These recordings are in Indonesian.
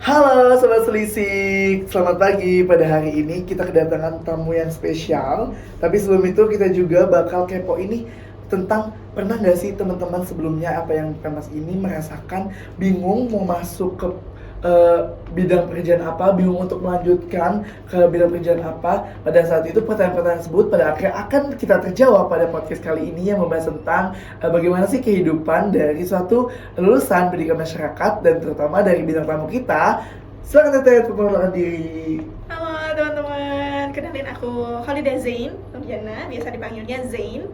Halo Sobat Selisik, selamat pagi. Pada hari ini kita kedatangan tamu yang spesial. Tapi sebelum itu kita juga bakal kepo ini tentang pernah nggak sih teman-teman sebelumnya apa yang Mas ini merasakan bingung mau masuk ke eh, bidang pekerjaan apa, bingung untuk melanjutkan ke bidang pekerjaan apa. Pada saat itu pertanyaan-pertanyaan tersebut pada akhirnya akan kita terjawab pada podcast kali ini yang membahas tentang bagaimana sih kehidupan dari suatu lulusan pendidikan masyarakat dan terutama dari bidang tamu kita. Silakan Teteh perkenalkan diri. Halo teman-teman, kenalin aku Khalida Zain Nurjana, biasa dipanggilnya Zain,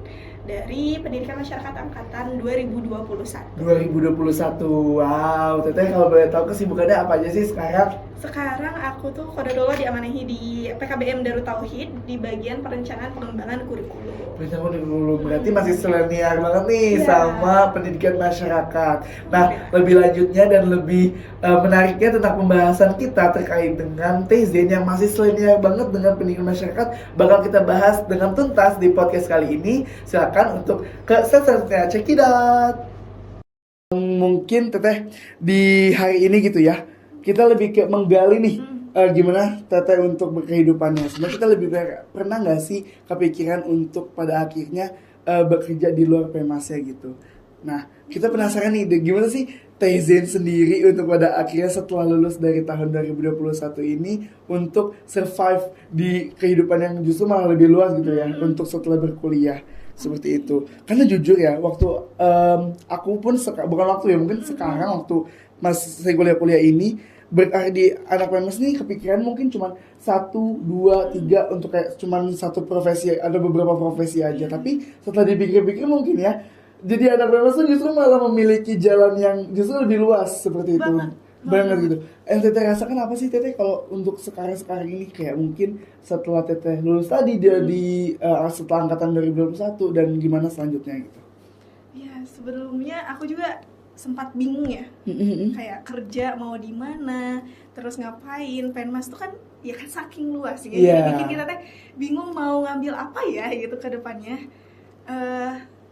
dari Pendidikan Masyarakat Angkatan 2021. 2021. Wow, Teteh kalau boleh tahu kesibukannya apa aja sih sekarang? Sekarang aku tuh kododola diamanahi di PKBM Darut Tauhid di bagian perencanaan pengembangan kurikulum. Pendidikan kurikulum berarti masih seleniar banget nih Iya. sama pendidikan masyarakat. Nah, Iya. lebih lanjutnya dan lebih menariknya tentang pembahasan kita terkait dengan Tezen yang masih seleniar banget dengan pendidikan masyarakat bakal kita bahas dengan tuntas di podcast kali ini. Silakan untuk ke sesnya check it out. Mungkin Teteh di hari ini gitu ya, kita lebih ke menggali nih gimana Teteh untuk berkehidupannya. Sebenarnya kita lebih pernah nggak sih kepikiran untuk pada akhirnya bekerja di luar Pemasya gitu. Nah, kita penasaran nih gimana sih Tezen sendiri untuk pada akhirnya setelah lulus dari tahun 2021 ini untuk survive di kehidupan yang justru malah lebih luas gitu ya, untuk setelah berkuliah seperti itu. Karena jujur ya, waktu aku pun bukan waktu ya, mungkin sekarang waktu saya kuliah ini berada di anak PMS nih kepikiran mungkin cuma 1, 2, 3 untuk kayak cuma satu profesi, ada beberapa profesi aja. Tapi setelah dipikir-pikir mungkin ya, jadi anak PMS tuh justru malah memiliki jalan yang justru lebih luas seperti itu. Banget gitu. Teteh rasakan apa sih Teteh kalau untuk sekarang ini kayak mungkin setelah Teteh lulus tadi dari setelah angkatan 2021 dan gimana selanjutnya gitu? Ya, sebelumnya aku juga sempat bingung ya, kayak kerja mau di mana, terus ngapain. Penmas tuh kan ya kan saking luas ya, Iya. jadi bikin kita teh bingung mau ngambil apa ya gitu ke depannya.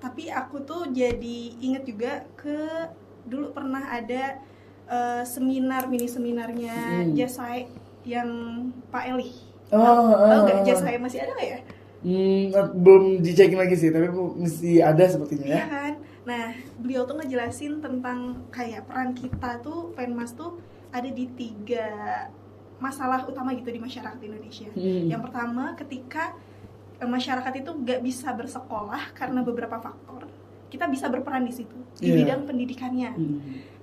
Tapi aku tuh jadi inget juga dulu pernah ada mini seminarnya Jasai yang Pak Eli. Tahu nggak Jasai masih ada nggak ya? Belum dicekin lagi sih, tapi mesti ada sepertinya ya. Iya kan. Nah, beliau tuh ngejelasin tentang kayak peran kita tuh Penmas tuh ada di 3 masalah utama gitu di masyarakat Indonesia. Yang pertama, ketika masyarakat itu nggak bisa bersekolah karena beberapa faktor, kita bisa berperan di situ di bidang pendidikannya,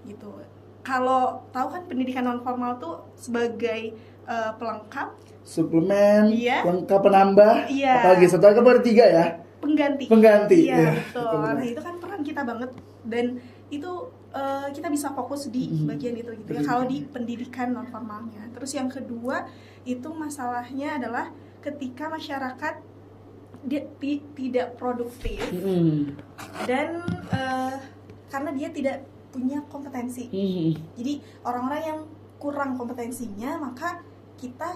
gitu. Kalau tahu kan pendidikan non formal tuh sebagai pelengkap, suplemen, iya, lengkap penambah, iya, apalagi setelah kan baru 3 ya. Pengganti. Iya, Ya, betul. Nah, itu kan peran kita banget dan itu kita bisa fokus di bagian itu gitu ya kalau di pendidikan non formalnya. Terus yang kedua itu masalahnya adalah ketika masyarakat dia tidak produktif dan karena dia tidak punya kompetensi. Jadi orang-orang yang kurang kompetensinya maka kita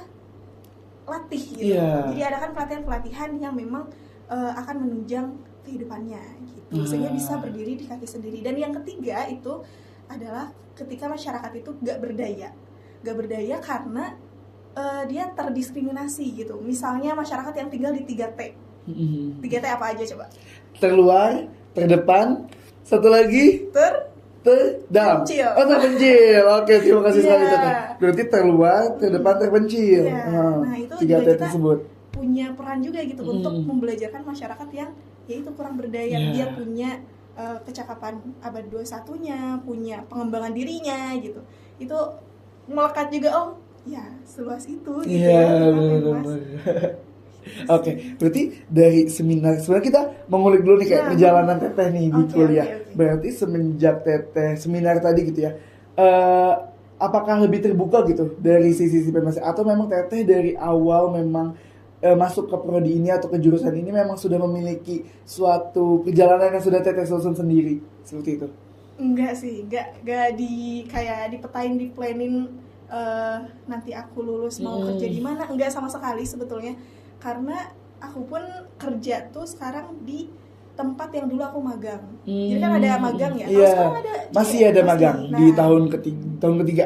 latih gitu. Jadi ada kan pelatihan-pelatihan yang memang akan menunjang kehidupannya gitu, sehingga bisa berdiri di kaki sendiri. Dan yang ketiga itu adalah ketika masyarakat itu gak berdaya karena dia terdiskriminasi gitu. Misalnya masyarakat yang tinggal di 3T. 3T apa aja coba? Terluar, terdepan, satu lagi terpencil. Terpencil. Oke, terima kasih sekali Teteh. Berarti terluar, terdepan, terpencil. Nah, itu 3T juga kita tersebut punya peran juga gitu untuk membelajarkan masyarakat yang yaitu kurang berdaya. Dia punya kecakapan abad 21-nya, punya pengembangan dirinya gitu. Itu melekat juga, oh ya seluas itu gitu. Oke, berarti dari seminar sebenarnya kita mengulik dulu nih kayak perjalanan Teteh nih di kuliah. Berarti semenjak Teteh seminar tadi gitu ya, apakah lebih terbuka gitu dari sisi Penmas atau memang Teteh dari awal memang masuk ke prodi ini atau ke jurusan ini memang sudah memiliki suatu perjalanan yang sudah Teteh susun sendiri seperti itu? Enggak sih, enggak kayak dipetain, diplanin nanti aku lulus mau kerja di mana, enggak sama sekali sebetulnya. Karena aku pun kerja tuh sekarang di tempat yang dulu aku magang. Jadi kan ada magang ya. Iya. Masih ada magang di tahun ketiga.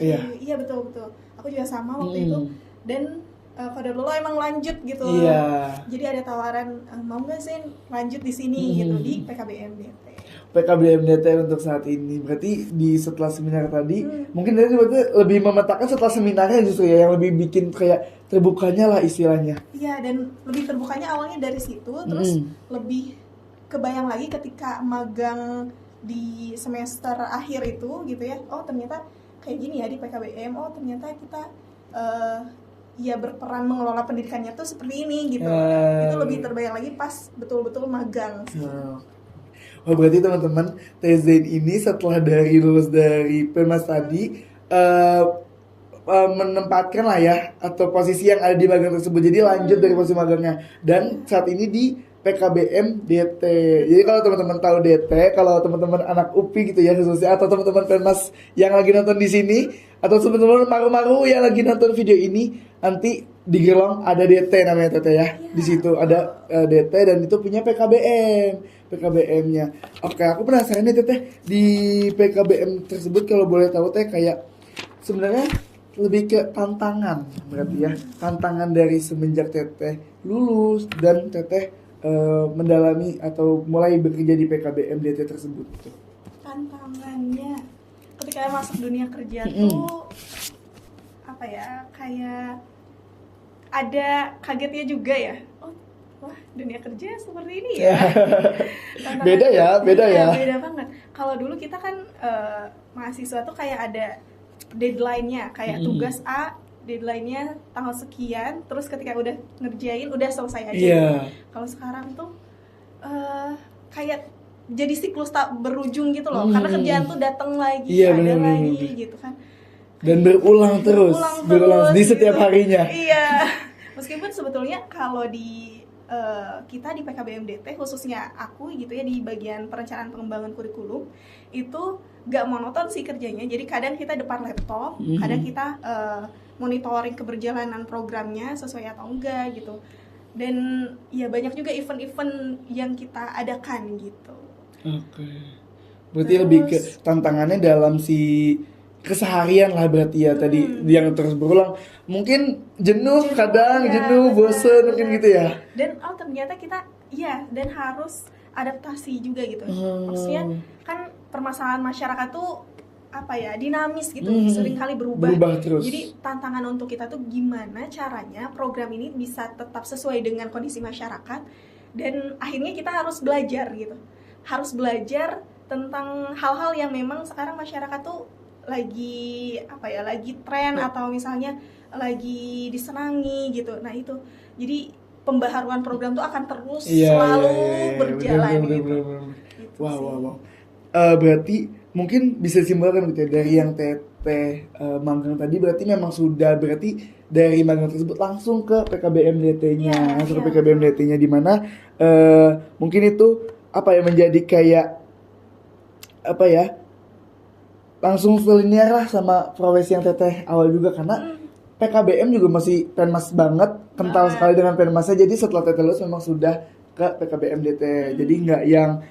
Iya. Iya betul betul. Aku juga sama waktu itu. Dan qadarullah emang lanjut gitu. Iya. Jadi ada tawaran mau nggak sih lanjut di sini gitu di PKBM DT. PKBM DT untuk saat ini. Berarti di setelah seminar tadi, mungkin dari berarti lebih memetakan setelah seminarnya justru ya, yang lebih bikin kayak terbukanya lah istilahnya. Iya, dan lebih terbukanya awalnya dari situ, terus lebih kebayang lagi ketika magang di semester akhir itu gitu ya. Oh ternyata kayak gini ya di PKBM. Oh ternyata kita ya berperan mengelola pendidikannya tuh seperti ini gitu. Itu lebih terbayang lagi pas betul-betul magang sih. Oh berarti teman-teman Tezain ini setelah dari lulus dari Permas tadi menempatkan lah ya atau posisi yang ada di magang tersebut, jadi lanjut dari posisi magangnya dan saat ini di PKBM DT. Jadi kalau teman-teman tahu DT, kalau teman-teman anak UPI gitu ya khususnya, atau teman-teman Permas yang lagi nonton di sini, atau teman-teman maru-maru yang lagi nonton video ini, nanti di Gerlong ada DT namanya Teteh ya. Di situ ada DT dan itu punya PKBM-nya. Oke, aku penasaran nih Teteh, di PKBM tersebut kalau boleh tahu Teh, kayak sebenarnya lebih ke tantangan berarti ya. Tantangan dari semenjak Teteh lulus dan Teteh mendalami atau mulai bekerja di PKBM DT tersebut. Tantangannya ketika masuk dunia kerja tuh apa ya, kayak ada kagetnya juga ya. Oh, wah dunia kerja seperti ini ya. Beda ya. Beda banget. Kalau dulu kita kan mahasiswa tuh kayak ada deadline-nya, kayak tugas A deadline-nya tanggal sekian, terus ketika udah ngerjain udah selesai aja. Iya. Kalau sekarang tuh kayak jadi siklus tak berujung gitu loh, karena kerjaan tuh datang lagi, Iya, ada bener. lagi gitu kan. Dan berulang terus di setiap gitu. harinya. Iya. Meskipun sebetulnya kalau di kita di PKBM DT, khususnya aku gitu ya, di bagian perencanaan pengembangan kurikulum itu gak monoton sih kerjanya. Jadi kadang kita depan laptop, kadang kita monitoring keberjalanan programnya sesuai atau enggak gitu. Dan ya banyak juga event-event yang kita adakan gitu. Oke. Berarti lebih ke tantangannya dalam si keseharian lah berarti ya, tadi yang terus berulang. Mungkin jenuh kadang, bosen mungkin gitu ya. Dan ternyata kita dan harus adaptasi juga gitu. Maksudnya kan permasalahan masyarakat tuh apa ya, dinamis gitu, sering kali berubah terus. Jadi tantangan untuk kita tuh gimana caranya program ini bisa tetap sesuai dengan kondisi masyarakat, dan akhirnya kita harus belajar gitu, harus belajar tentang hal-hal yang memang sekarang masyarakat tuh lagi apa ya, lagi tren atau misalnya lagi disenangi gitu. Nah itu jadi pembaharuan program tuh akan terus selalu berjalan gitu. Wow. Berarti mungkin bisa disimpulkan gitu ya, dari yang Teteh magang tadi berarti memang sudah, berarti dari magang tersebut langsung ke PKBM DT-nya, langsung ke PKBM DT-nya, di mana mungkin itu apa ya, menjadi kayak apa ya, langsung selinier lah sama profesi yang Teteh awal juga, karena PKBM juga masih penmas banget, kental sekali dengan penmasnya. Jadi setelah Teteh lulus memang sudah ke PKBM DT. Jadi nggak yang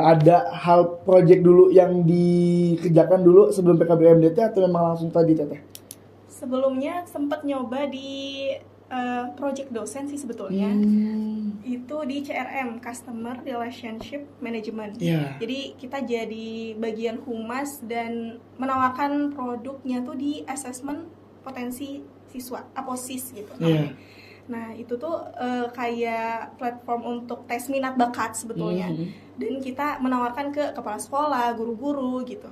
ada hal project dulu yang dikerjakan dulu sebelum PKBM DT, atau memang langsung tadi Teteh? Sebelumnya sempat nyoba di project dosen sih sebetulnya. Itu di CRM, Customer Relationship Management. Jadi kita jadi bagian humas dan menawarkan produknya tuh di assessment potensi siswa, APOSIS gitu. Nah itu tuh kayak platform untuk tes minat bakat sebetulnya. Dan kita menawarkan ke kepala sekolah, guru-guru gitu.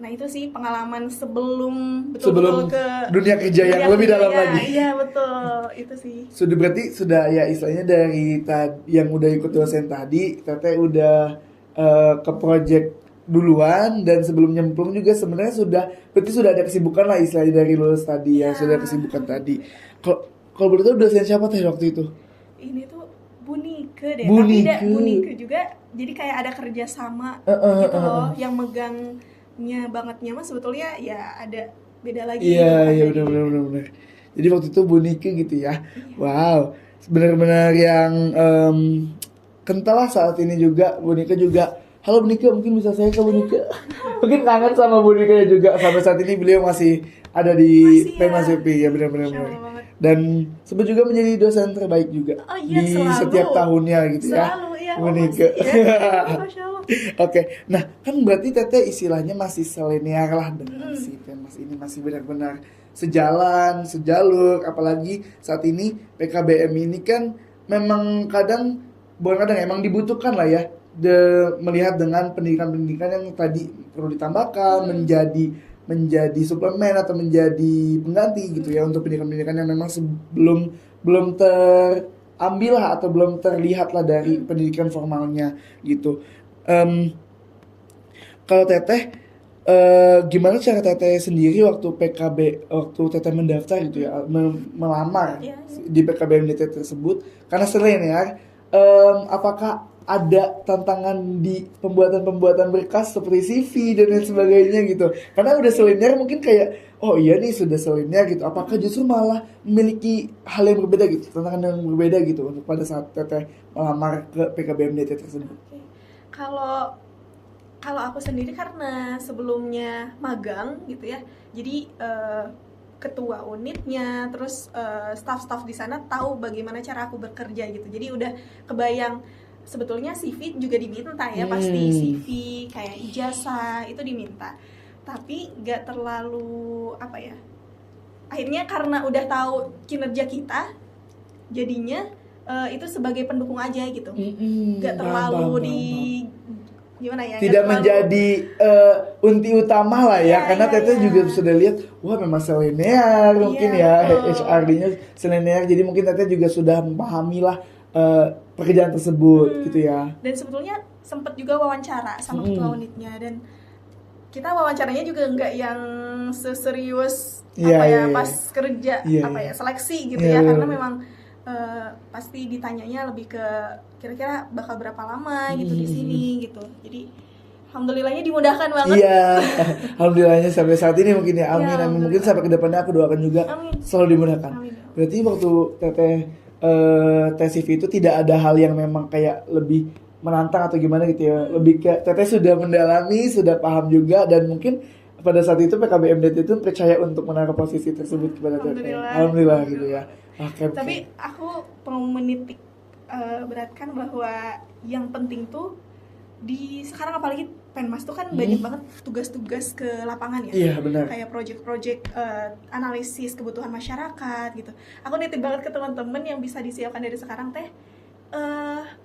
Nah itu sih pengalaman sebelum betul-betul ke dunia kerja yang lebih dalam lagi. Iya betul, itu sih. Sudah, berarti sudah ya istilahnya dari yang udah ikut dosen tadi, Teteh udah ke project duluan, dan sebelum nyemplung juga sebenarnya berarti sudah ada kesibukan lah istilahnya dari lulus tadi ya, sudah kesibukan tadi. Kalau boleh tahu dosen siapa Teh waktu itu? Ini tuh Bu Nike deh, tapi tidak Bu Nike juga, jadi kayak ada kerjasama gitu loh, yang megangnya bangetnya mah sebetulnya ya ada beda lagi. Iya benar. Jadi waktu itu Bu Nike gitu ya. Wow, benar-benar yang kental lah saat ini juga. Bu Nike juga halo Bu Nika, mungkin bisa saya ke Bu Nika. Mungkin kangen sama Bu Nika juga. Sampai saat ini beliau masih ada di Masih ya. Penmas WP ya, benar-benar. Masya Allah banget. Dan sempat juga menjadi dosen terbaik juga Oh iya, di selalu. setiap tahunnya gitu ya. Selalu ya. Bu Nika. Masya Allah. Oke, nah kan berarti Teteh istilahnya masih selinear lah dengan si Penmas ini, masih benar-benar sejalan, sejalur. Apalagi saat ini PKBM ini kan memang bukan kadang emang dibutuhkan lah ya, melihat dengan pendidikan-pendidikan yang tadi perlu ditambahkan menjadi suplemen atau menjadi pengganti gitu ya untuk pendidikan-pendidikan yang memang belum terambil lah atau belum terlihat lah dari pendidikan formalnya gitu. Kalau Teteh, gimana cara Teteh sendiri waktu Teteh mendaftar gitu ya, melamar Iya, di PKBMDT tersebut, karena selain ya, apakah ada tantangan di pembuatan berkas seperti CV dan lain sebagainya gitu? Karena udah selinear mungkin kayak, oh iya nih sudah selinear gitu. Apakah justru malah memiliki hal yang berbeda gitu, tantangan yang berbeda gitu untuk pada saat Teteh melamar ke PKBMDT tersebut? Oke. Kalau aku sendiri karena sebelumnya magang gitu ya, jadi ketua unitnya, terus staff-staff di sana tahu bagaimana cara aku bekerja gitu. Jadi udah kebayang sebetulnya CV juga diminta ya, pasti CV kayak ijazah itu diminta. Tapi nggak terlalu apa ya. Akhirnya karena udah tahu kinerja kita, jadinya itu sebagai pendukung aja gitu. Nggak terlalu gimana ya? Tidak menjadi unti utama lah ya, karena Teteh juga sudah lihat, wah memang selinear mungkin ya, HRD-nya selinear, jadi mungkin Teteh juga sudah memahami lah pekerjaan tersebut gitu ya. Dan sebetulnya sempat juga wawancara sama ketua unitnya, dan kita wawancaranya juga nggak yang seserius pas kerja seleksi gitu ya, karena memang pasti ditanyanya lebih ke kira-kira bakal berapa lama gitu di sini gitu. Jadi alhamdulillahnya dimudahkan banget. Iya, alhamdulillahnya sampai saat ini mungkin ya, amin, amin. Mungkin sampai ke depannya aku doakan juga selalu dimudahkan. Amin. Berarti waktu Teteh tes CV itu tidak ada hal yang memang kayak lebih menantang atau gimana gitu ya, lebih ke Teteh sudah mendalami, sudah paham juga, dan mungkin pada saat itu PKBMDT itu percaya untuk menaruh posisi tersebut kepada Teteh. Alhamdulillah gitu ya. Tapi aku mau menitik beratkan bahwa yang penting tuh di sekarang apalagi Penmas tuh kan banyak banget tugas-tugas ke lapangan ya. Iya, benar. Kayak project-project analisis kebutuhan masyarakat gitu. Aku nitip banget ke teman-teman yang bisa disiapkan dari sekarang Teh.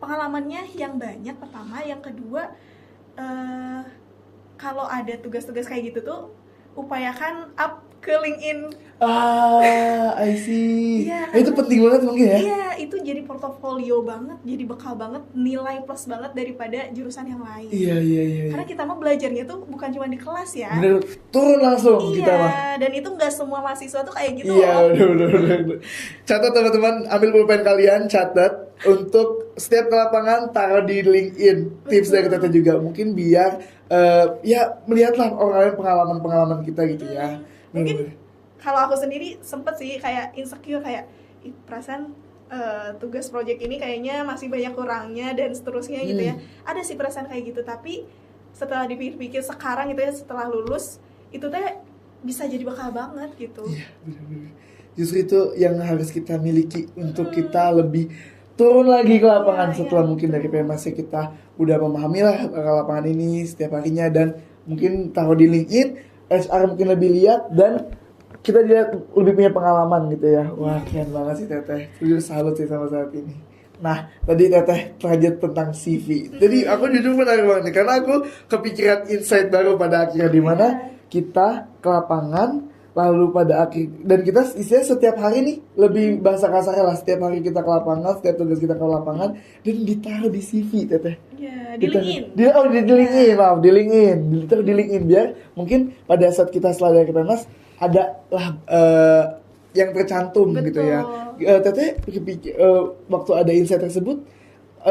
Pengalamannya yang banyak pertama, yang kedua kalau ada tugas-tugas kayak gitu tuh upayakan up ke LinkedIn. I see. Ya, itu penting banget mungkin ya. Iya, itu jadi portofolio banget, jadi bekal banget, nilai plus banget daripada jurusan yang lain. Iya. Karena kita mah belajarnya tuh bukan cuma di kelas ya. Bener, turun langsung kita mah. Iya, dan itu nggak semua mahasiswa tuh kayak gitu. Iya, bener. Catat teman-teman, ambil pulpen kalian, catat untuk setiap ke lapangan taruh di LinkedIn. Tips dari Teteh juga mungkin biar ya melihatlah orang lain pengalaman kita gitu ya. Mungkin kalau aku sendiri sempet sih kayak insecure, kayak perasaan tugas project ini kayaknya masih banyak kurangnya dan seterusnya gitu ya. Ada sih perasaan kayak gitu, tapi setelah dipikir-pikir sekarang gitu ya, setelah lulus itu teh bisa jadi bekal banget gitu. Iya, benar. Justru itu yang harus kita miliki untuk kita lebih turun lagi ke lapangan setelah mungkin dari PMAC kita udah memahami lah ke lapangan ini setiap harinya, dan mungkin taruh di LinkedIn, HR mungkin lebih lihat, dan kita lihat lebih punya pengalaman gitu ya. Wah, keren banget sih Teteh. Jujur salut sih sama saat ini. Nah, tadi Teteh lanjut tentang CV. Jadi aku jujur menarik banget nih, karena aku kepikiran insight baru pada akhirnya, di mana kita ke lapangan, lalu pada akhir, dan kita istilahnya setiap hari nih, lebih bahasa kasarnya lah, setiap hari kita ke lapangan, setiap tugas kita ke lapangan, dan ditaruh di CV Teteh. Iya, di LinkedIn. Di LinkedIn, ditaruh di LinkedIn, biar mungkin pada saat kita setelah dari Penmas ada lah yang tercantum. Betul. Gitu ya. Teteh waktu ada insight tersebut,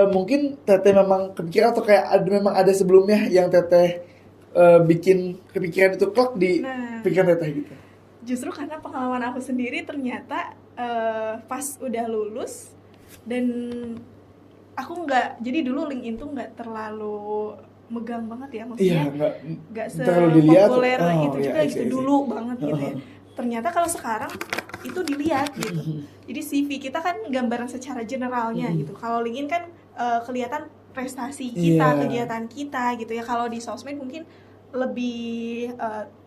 mungkin Teteh memang kepikiran atau kayak memang ada sebelumnya yang Teteh bikin kepikiran itu klok di pikiran Teteh gitu. Justru karena pengalaman aku sendiri ternyata pas udah lulus, dan aku nggak, jadi dulu LinkedIn tuh nggak terlalu megang banget ya, Iya, maksudnya nggak nggak terlalu dilihat. sepopuler Oh, itu iya, juga I see, gitu I see. dulu banget gitu ya. Ternyata kalau sekarang itu dilihat gitu. Jadi CV kita kan gambaran secara generalnya gitu. Kalau LinkedIn kan kelihatan prestasi kita, Iya. kegiatan kita gitu ya. Kalau di sosmed mungkin lebih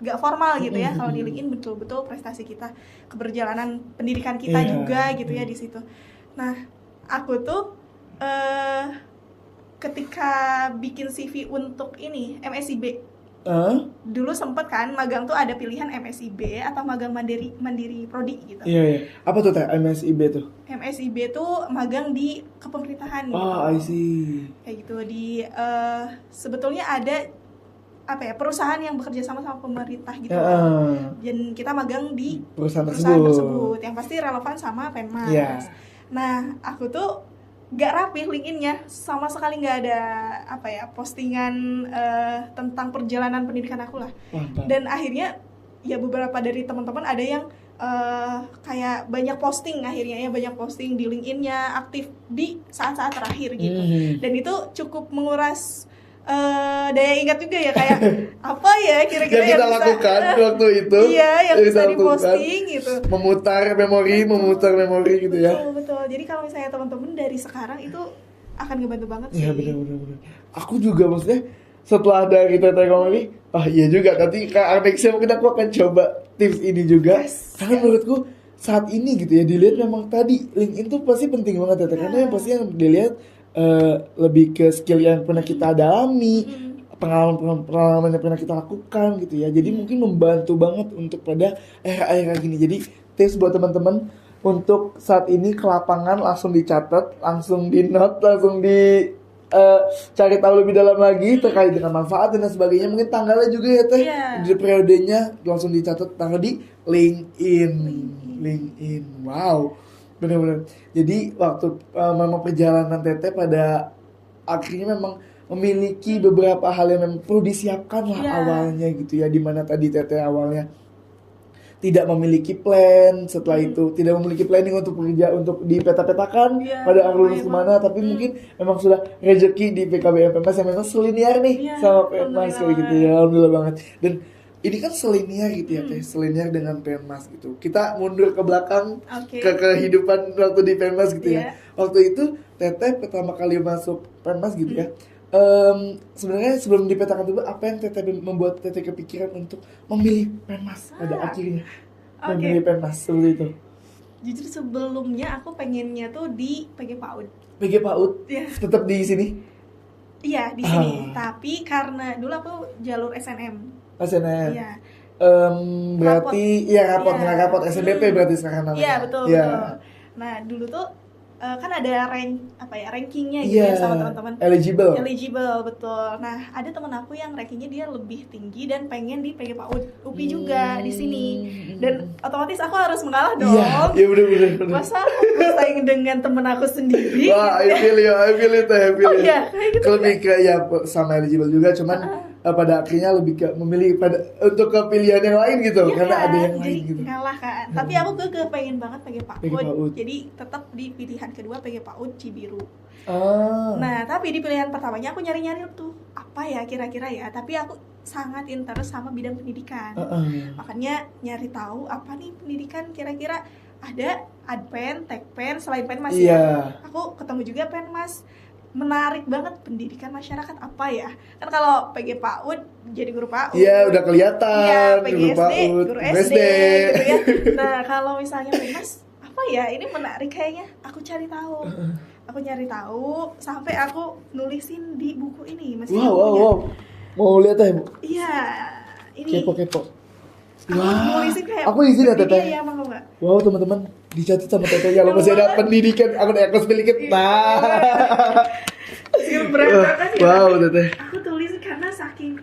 nggak formal gitu ya. Kalau di LinkedIn betul-betul prestasi kita, keberjalanan pendidikan kita Iya. juga gitu ya di situ. Nah, aku tuh ketika bikin CV untuk ini MSIB, dulu sempet kan magang tuh ada pilihan MSIB atau magang mandiri prodi gitu. Iya, iya. Apa tuh Teh MSIB tuh? MSIB tuh magang di kepemerintahan gitu. Oh, I see. Kayak gitu di sebetulnya ada apa ya, perusahaan yang bekerja sama pemerintah gitu. Dan kita magang di Perusahaan tersebut yang pasti relevan sama Penmas. Iya. Nah, aku tuh gak rapih LinkedIn-nya, sama sekali gak ada apa ya postingan tentang perjalanan pendidikan aku lah. Mantap. Dan akhirnya ya beberapa dari teman-teman ada yang kayak banyak posting akhirnya ya, banyak posting di LinkedIn-nya, aktif di saat-saat terakhir gitu. Dan itu cukup menguras daya ingat juga ya, kayak apa ya kira-kira yang kita bisa, lakukan waktu itu. iya, yang bisa kita diposting gitu. Memutar memori gitu ya. Betul. Jadi kalau misalnya teman-teman dari sekarang itu akan ngebantu banget sih. Iya, benar. Aku juga maksudnya setelah dari Teteh ngomong ini, iya juga, nanti nextnya mungkin aku akan coba tips ini juga. Karena menurutku saat ini gitu ya, dilihat memang tadi LinkedIn tuh pasti penting banget Teteh, karena yang pasti yang dilihat lebih ke skill yang pernah kita dalami, pengalaman yang pernah kita lakukan gitu ya. Jadi mungkin membantu banget untuk pada era-era gini. Jadi tips buat teman-teman untuk saat ini ke lapangan langsung dicatat, langsung di note, langsung di cari tahu lebih dalam lagi terkait dengan manfaat dan sebagainya. Mungkin tanggalnya juga ya Teh, di periodenya langsung dicatat tanggal di LinkedIn. Wow, benar-benar. Jadi waktu memang perjalanan Teteh pada akhirnya memang memiliki beberapa hal yang memang perlu disiapkan lah awalnya gitu ya. Dimana tadi Teteh awalnya tidak memiliki plan, setelah itu tidak memiliki planning untuk bekerja, untuk dipeta-petakan pada lulus kemana, tapi mungkin memang sudah rezeki di PKBM Penmas yang memang selinier nih sama Penmas kayak gitu ya. Alhamdulillah banget. Dan ini kan selinier gitu ya Teh, selinier dengan Penmas gitu. Kita mundur ke belakang ke kehidupan waktu di Penmas gitu ya. Waktu itu Teteh pertama kali masuk Penmas gitu ya. Sebenarnya sebelum dipetakan dulu, apa yang Teteh membuat Teteh kepikiran untuk memilih Penmas pada akhirnya? Memilih Penmas seperti itu. Jujur sebelumnya aku pengennya tuh di PG PAUD. PG PAUD? Tetap di sini? Iya, di sini. Tapi karena dulu aku jalur SNM. Iya. Berarti rapot SNBP berarti sekarang namanya. Iya, betul. Nah, dulu tuh kan ada rankingnya gitu ya sama teman-teman. Eligible, betul. Nah, ada teman aku yang rankingnya dia lebih tinggi dan pengen di PG PAUD UPI juga di sini. Dan otomatis aku harus mengalah dong. Iya, benar. Masa aku bersaing dengan teman aku sendiri? Wah, I feel it. Oh iya, kayak gitu. Lebih ke sama eligible juga, cuman pada akhirnya lebih ke memilih untuk kepilihan yang lain gitu, karena ada yang lain gitu. Ngalah kan. Tapi aku pengen banget PG PAUD. Jadi tetap di pilihan kedua PG PAUD Cibiru. Nah, tapi di pilihan pertamanya aku nyari-nyari tuh apa ya kira-kira ya. Tapi aku sangat interest sama bidang pendidikan. Makanya nyari tahu apa nih pendidikan kira-kira ada Adpen, Tekpen, selain Penmas ya. Aku ketemu juga Penmas. Menarik banget pendidikan masyarakat apa ya, kan kalau PG PAUD jadi guru PAUD, udah kelihatan. Iya, PGSD guru SD gitu ya. Nah, kalau misalnya Penmas apa ya, ini menarik kayaknya. Aku nyari tahu sampai aku nulisin di buku ini. Wow. Mau lihat ya, Bu? Iya, ini kepo. nulisin kayak aku izin ya Teteh. Iya, mau enggak? Wow, teman-teman, dicatat sama Teteh ya, masih ada pendidikan, aku sedikit. Berantakan ya. Wow, Teteh. Aku tulis karena saking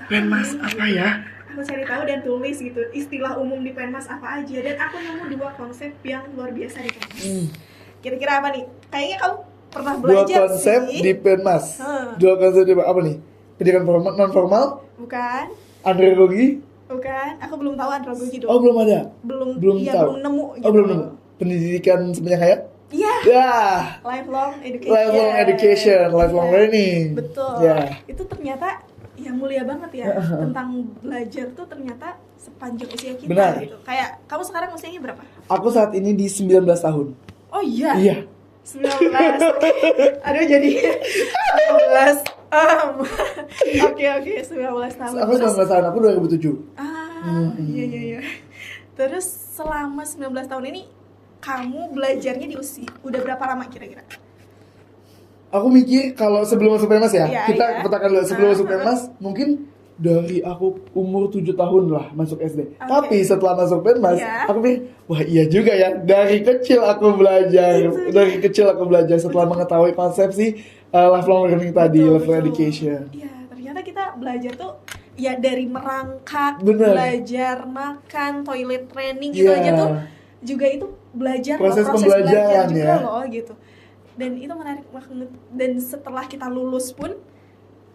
Penmas apa ya? Aku cari tahu dan tulis gitu, istilah umum di Penmas apa aja, dan aku nemu 2 konsep yang luar biasa di Penmas. Kira-kira apa nih? Kayaknya kamu pernah belajar 2 konsep sih di Penmas. 2 konsep di apa nih? Pendidikan formal, non formal? Bukan. Andragogi? Bukan. Aku belum tahu andragogi dong. Oh, belum ada. Belum tahu. Belum nemu. Oh, belum nemu. Pendidikan sepanjang hayat? Iya, Ya, lifelong education. lifelong education, lifelong Iya, learning. betul. Ya. Itu ternyata yang mulia banget ya tentang belajar tuh ternyata sepanjang usia kita. Benar. Gitu. Kayak kamu sekarang usianya berapa? Aku saat ini di 19 tahun. Oh iya. Iya. 19. Aduh jadi 19. Oke, 19 tahun. Aku 19 tahun, aku 2007. Iya. Terus selama 19 tahun ini kamu belajarnya di usia udah berapa lama kira-kira? Aku mikir kalau sebelum masuk Penmas ya, Iya, kita iya. petakan dulu sebelum masuk Penmas mungkin dari aku umur 7 tahun lah masuk SD. Tapi setelah masuk Penmas, Iya. aku pikir, wah iya juga ya. Dari kecil aku belajar, dari kecil aku belajar setelah mengetahui konsep si lifelong learning tadi, lifelong education. Iya, ternyata kita belajar tuh ya dari merangkak, Bener. belajar makan, toilet training gitu Iya. aja tuh juga itu belajar loh, Proses proses pembelajaran belajar juga ya. loh gitu. Dan itu menarik banget. Dan setelah kita lulus pun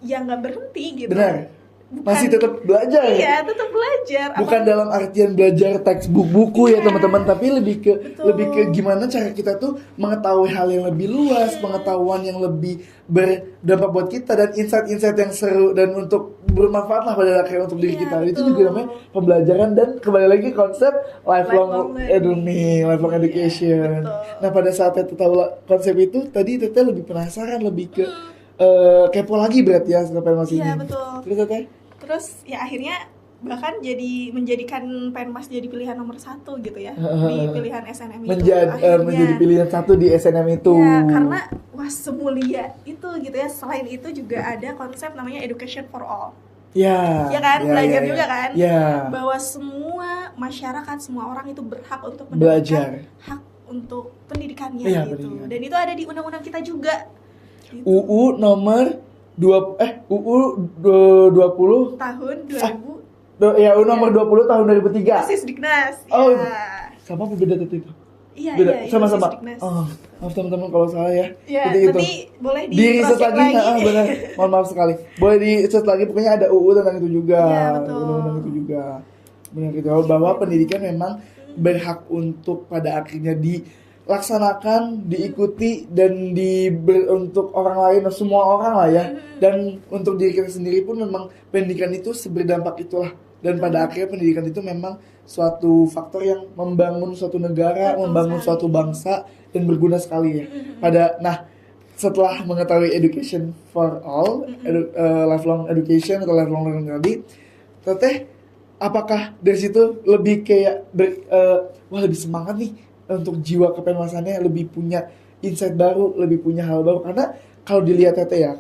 ya nggak berhenti gitu. Benar. Bukan- Masih tetap belajar. Iya, tetap belajar. Bukan dalam artian belajar textbook buku ya teman-teman, tapi lebih ke Betul. lebih ke gimana cara kita tuh mengetahui hal yang lebih luas, pengetahuan yang lebih berdampak buat kita dan insight-insight yang seru dan untuk bermanfaat lah pada akhirnya untuk diri Iya, kita. Itu betul. juga namanya pembelajaran dan kembali lagi konsep lifelong Lifelong learning, lifelong Iya, education. betul. Nah pada saat Tete tahu konsep itu, tadi Tete lebih penasaran, lebih ke kepo lagi berarti ya setelah Penmas ini. Iya, betul. Terus Tete? Terus ya akhirnya bahkan jadi menjadikan Penmas jadi pilihan nomor 1 gitu ya di pilihan SNM itu akhirnya. menjadi pilihan satu di SNM itu. Ya, karena wah semulia itu gitu ya. Selain itu juga ada konsep namanya education for all. Ya, Ya kan, belajar ya. juga kan? Ya, Bahwa semua masyarakat, semua orang itu berhak untuk belajar. mendapatkan hak untuk pendidikannya Iya, gitu. pendidikan. Dan itu ada di undang-undang kita juga. Gitu. UU nomor UU 20 Tahun 2000 ya UU nomor 20 tahun 2003. Sisdiknas. Oh, Ya. sama apa beda itu? Iya, Beda, itu sama-sama. Sisdiknas. Oh, maaf teman-teman kalau salah ya. Ya, Jadi nanti boleh di riset di-cross-check lagi, benar. Mohon maaf sekali. Boleh di riset lagi, pokoknya ada UU tentang itu juga. Iya, betul. Undang-undang itu juga. Benar gitu. Bahwa pendidikan memang berhak untuk pada akhirnya dilaksanakan, diikuti dan untuk orang lain, semua orang lah ya. Dan untuk diri kita sendiri pun memang pendidikan itu berdampak itulah. Dan pada akhirnya pendidikan itu memang suatu faktor yang membangun suatu negara, Betul membangun sekali. suatu bangsa dan berguna sekali ya. Setelah mengetahui education for all, lifelong education atau lifelong learning tadi, Teteh, apakah dari situ lebih kayak wah lebih semangat nih untuk jiwa kepenmasannya, lebih punya insight baru, lebih punya hal baru? Karena kalau dilihat Teteh ya,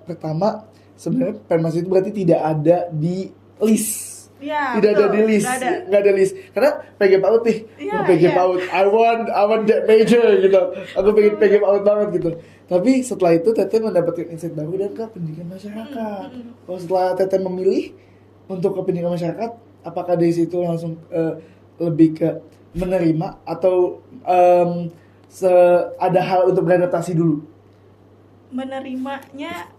pertama sebenarnya penmas itu berarti tidak ada di list. Ya, Tidak ada betul. di list, Nggak ada. list. Karena PG PAUD nih, Iya, PG iya. PAUD, I want that major gitu. Aku pengen PG PAUD banget gitu. Tapi setelah itu Teteh mendapatkan insight baru dan ke pendidikan masyarakat. Kalau setelah Teteh memilih untuk ke pendidikan masyarakat, apakah dari situ langsung lebih ke menerima atau ada hal untuk beradaptasi dulu? Menerimanya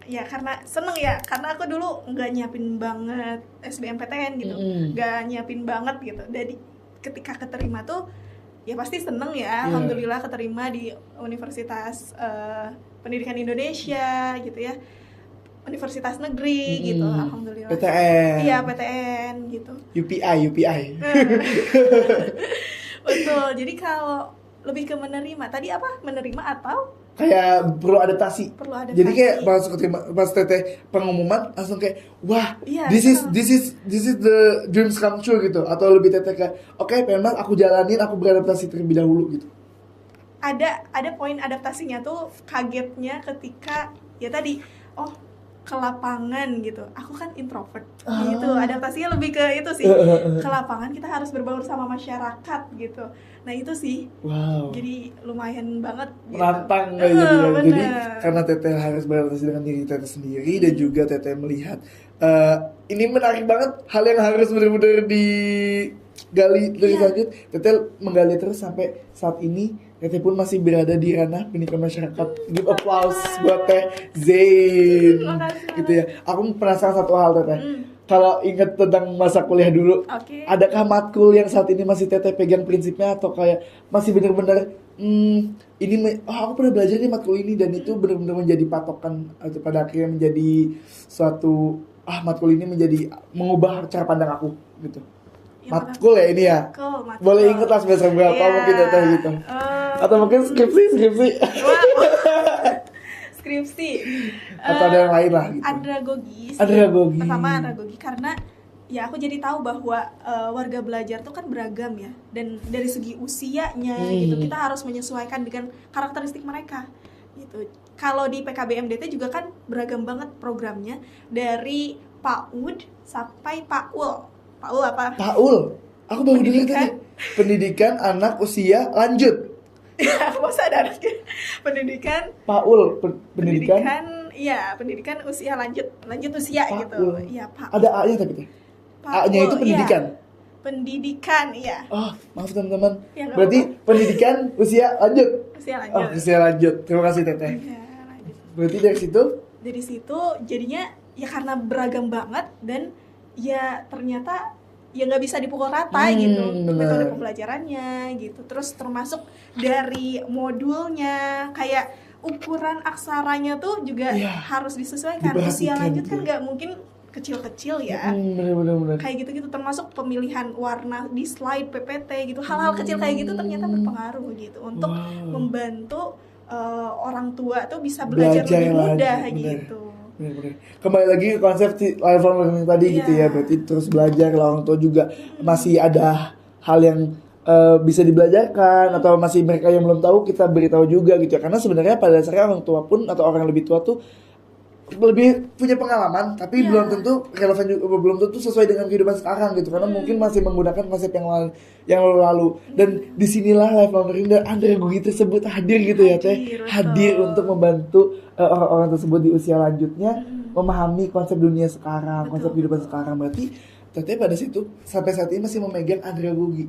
ya karena seneng ya, karena aku dulu nggak nyiapin banget SBMPTN gitu, nggak nyiapin banget gitu. Jadi ketika keterima tuh ya pasti seneng ya, alhamdulillah keterima di Universitas Pendidikan Indonesia gitu ya, Universitas Negeri gitu, alhamdulillah. PTN. Iya, PTN gitu. UPI. Betul. Jadi kalau lebih ke menerima, tadi apa? Menerima atau Kayak perlu adaptasi. perlu adaptasi? Jadi kayak pas Teteh pengumuman langsung kayak wah, Iya, this is the dreams come true gitu, atau lebih Teteh kayak oke, memang aku jalanin, aku beradaptasi terlebih dahulu gitu. Ada poin adaptasinya tuh, kagetnya ketika ya tadi ke lapangan gitu. Aku kan introvert gitu. Adaptasinya lebih ke itu sih. Ke lapangan kita harus berbaur sama masyarakat gitu. Nah, itu sih. Wow. Jadi lumayan banget gitu. Menantang ya jadinya. Bener. Jadi karena Teteh harus beradaptasi dengan diri Teteh sendiri dan juga Teteh melihat ini menarik banget, hal yang harus benar-benar digali dari lanjut. Teteh menggali terus sampai saat ini. Teteh pun masih berada di ranah pendidikan masyarakat. Give applause buat Teh Zain. Makasih. Gitu ya. Aku penasaran satu hal Teteh. Kalau ingat tentang masa kuliah dulu, Oke. adakah matkul yang saat ini masih Teteh pegang prinsipnya atau kayak masih benar-benar Aku pernah belajar nih matkul ini dan itu benar-benar menjadi patokan atau pada akhirnya menjadi suatu matkul ini menjadi mengubah cara pandang aku gitu. Matkul ya ini ya. Matkul. Boleh inget lah semester berapa mungkin Teteh gitu. Atau mungkin skripsi. Skripsi. Atau ada yang lain lah gitu. Andragogi. Pertama andragogi karena ya aku jadi tahu bahwa warga belajar tuh kan beragam ya, dan dari segi usianya gitu kita harus menyesuaikan dengan karakteristik mereka gitu. Kalau di PKBMDT juga kan beragam banget programnya, dari PAUD sampai PAUL. PAUL apa? PAUL. Aku baru dengar tadi. Pendidikan anak usia lanjut. Ya, masa ada anaknya? Pendidikan PAUL, pendidikan usia lanjut usia PAUL. gitu. Iya, PAUL. Ada A-nya tapi teh. A-nya itu pendidikan. Iya. Pendidikan, iya. Oh, maaf teman-teman. Ya, berarti pendidikan usia lanjut. Usia lanjut. Terima kasih Teteh. Ya, lanjut. Berarti dari situ jadinya ya karena beragam banget, dan ya ternyata ya nggak bisa dipukul rata gitu metode pembelajarannya gitu. Terus termasuk dari modulnya, kayak ukuran aksaranya tuh juga harus disesuaikan. Usia lanjut kan nggak mungkin kecil-kecil ya. Bener. Kayak gitu-gitu, termasuk pemilihan warna di slide PPT gitu. Hal-hal kecil kayak gitu ternyata berpengaruh gitu untuk membantu orang tua tuh bisa belajar lebih mudah gitu. Bener. Kembali lagi ke konsep lifelong learning tadi gitu ya. Berarti terus belajar, orang tua juga masih ada hal yang bisa dibelajarkan, atau masih mereka yang belum tahu kita beritahu juga gitu ya. Karena sebenarnya pada dasarnya orang tua pun atau orang yang lebih tua tuh lebih punya pengalaman, tapi belum tentu relevan juga, belum tentu sesuai dengan kehidupan sekarang gitu, karena mungkin masih menggunakan konsep yang lalu. Dan disinilah lifelong learning dan andragogi tersebut hadir gitu ya Teh, hadir untuk membantu orang-orang tersebut di usia lanjutnya memahami konsep dunia sekarang, konsep kehidupan sekarang. Berarti Teteh pada situ sampai saat ini masih memegang andragogi.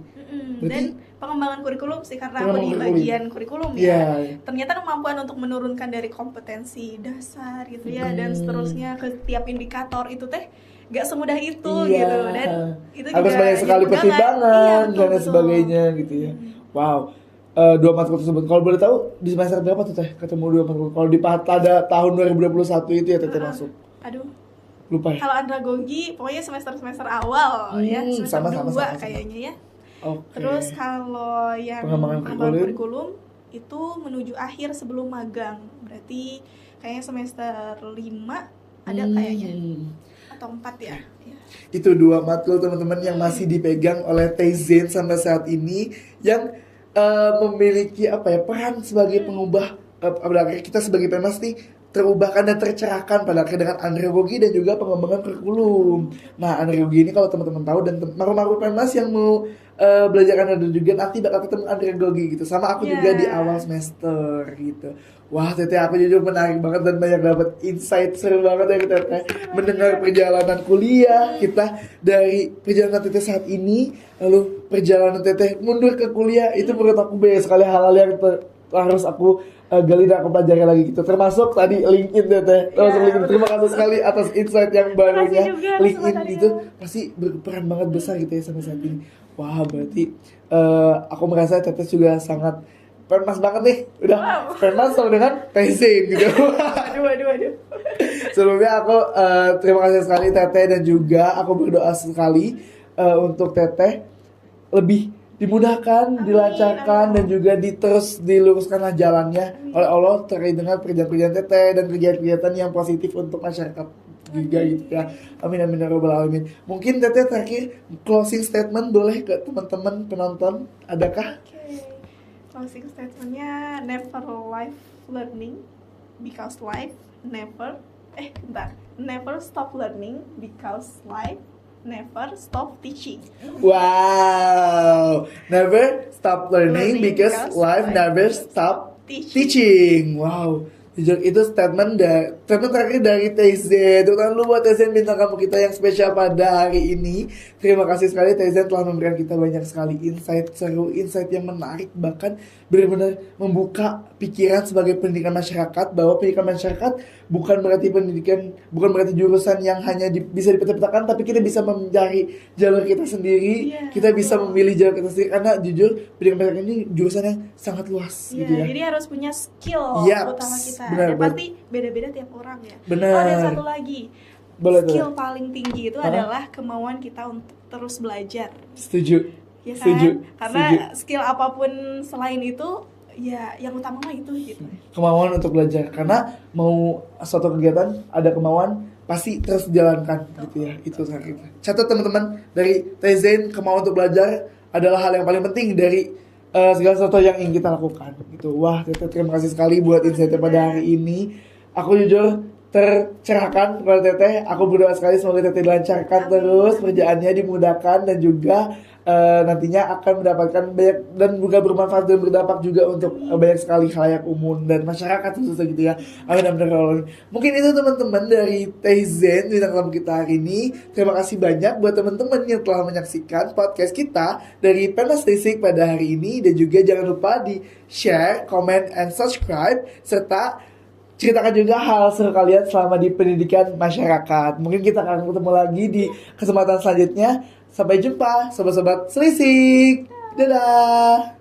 Dan pengembangan kurikulum sih, karena aku di bagian kurikulum ya. Ternyata kemampuan untuk menurunkan dari kompetensi dasar gitu ya, dan seterusnya ke tiap indikator itu Teh gak semudah itu gitu, dan itu juga harus banyak sekali pertimbangan dan lain sebagainya gitu ya. Wow. 2 matkul tersebut. Kalau boleh tahu di semester berapa tuh Teh ketemu 2 matkul? Kalau di pada tahun 2021 itu ya Teteh masuk. Aduh. Lupa ya? Kalau andragogi pokoknya semester awal ya, semester 2 kayaknya ya. Okay. Terus kalau yang pengembangan kurikulum itu menuju akhir sebelum magang. Berarti kayaknya semester 5 ada kayaknya. Atau 4 ya. Itu 2 matkul teman-teman yang masih dipegang oleh Teh Zain sampai saat ini, yang memiliki peran sebagai pengubah kita sebagai PEMAS nih terubahkan dan tercerahkan pada akhirnya dengan andragogi dan juga pengembangan kurikulum. Nah, andragogi ini kalau teman-teman tahu, dan maru-maru PEMAS yang mau belajar andragogi nanti bakal ketemu andragogi gitu. Sama aku juga di awal semester gitu. Wah, Teteh, aku jujur menarik banget dan banyak dapat insight seru banget ya Teteh. Mendengar perjalanan kuliah kita dari perjalanan Teteh saat ini, lalu perjalanan Teteh mundur ke kuliah, itu menurut aku banyak sekali hal-hal yang harus aku gali dan aku pelajari lagi gitu. Termasuk tadi LinkedIn Teteh. Terima kasih sekali atas insight yang barunya. LinkedIn itu pasti berperan banget besar gitu ya sampai saat ini. Wah, berarti aku merasa Teteh juga sangat PEMAS banget nih. Udah PEMAS sama dengan Teh Zain gitu. Aduh. Sebelumnya aku terima kasih sekali Teteh, dan juga aku berdoa sekali untuk Teteh lebih dimudahkan, dilancarkan, dan juga terus diluruskanlah jalannya oleh Allah terkait dengan kerjaan-kerjaan Teteh dan kegiatan-kegiatan yang positif untuk masyarakat juga gitu ya. Amin ya rabbal alamin. Mungkin Teteh terakhir closing statement boleh ke teman-teman penonton, adakah? Closing statementnya, never life learning because life never stop learning because life never stop teaching. Wow, never stop learning because life never stop teaching. Wow, Jujur itu statement terakhir dari Taizen. Terutama lu buat Taizen bintang kamu kita yang spesial pada hari ini. Terima kasih sekali Taizen telah memberikan kita banyak sekali insight seru, insight yang menarik, bahkan benar-benar membuka pikiran sebagai pendidikan masyarakat, bahwa pendidikan masyarakat bukan berarti jurusan yang hanya bisa dipeta-petakan, tapi kita bisa mencari jalur kita sendiri. Iya, Kita bisa betul. memilih jalur kita sendiri, karena jujur pendidikan masyarakat ini jurusan yang sangat luas Iya, gitu ya. jadi harus punya skill Yaps, utama kita. benar, Dan pasti beda-beda tiap orang ya. Benar. Oh, ada satu lagi. Boleh tuh. Skill paling tinggi itu Hah? adalah kemauan kita untuk terus belajar. Setuju. Ya kan? Setuju. Karena Setuju. skill apapun selain itu, ya yang utama mah itu gitu. Kemauan untuk belajar, karena mau suatu kegiatan ada kemauan pasti terus dijalankan gitu ya. Itu terakhir. Catat teman-teman, dari Taizen, kemauan untuk belajar adalah hal yang paling penting dari segala sesuatu yang ingin kita lakukan gitu. Wah, Tete, terima kasih sekali buat insight pada hari ini. Aku jujur tercerahkan kepada Teteh. Aku berdoa sekali semoga Teteh dilancarkan terus, kerjaannya dimudahkan, dan juga nantinya akan mendapatkan banyak dan juga bermanfaat dan berdampak juga untuk banyak sekali khalayak umum dan masyarakat khususnya gitu ya. Amin amin ya Allah. Mungkin itu teman-teman dari Taizen bintang tamu kita hari ini. Terima kasih banyak buat teman-teman yang telah menyaksikan podcast kita dari Penastisik pada hari ini, dan juga jangan lupa di share, comment, and subscribe, serta ceritakan juga hal seru kalian selama di pendidikan masyarakat. Mungkin kita akan ketemu lagi di kesempatan selanjutnya. Sampai jumpa sobat-sobat selisik. Dadah.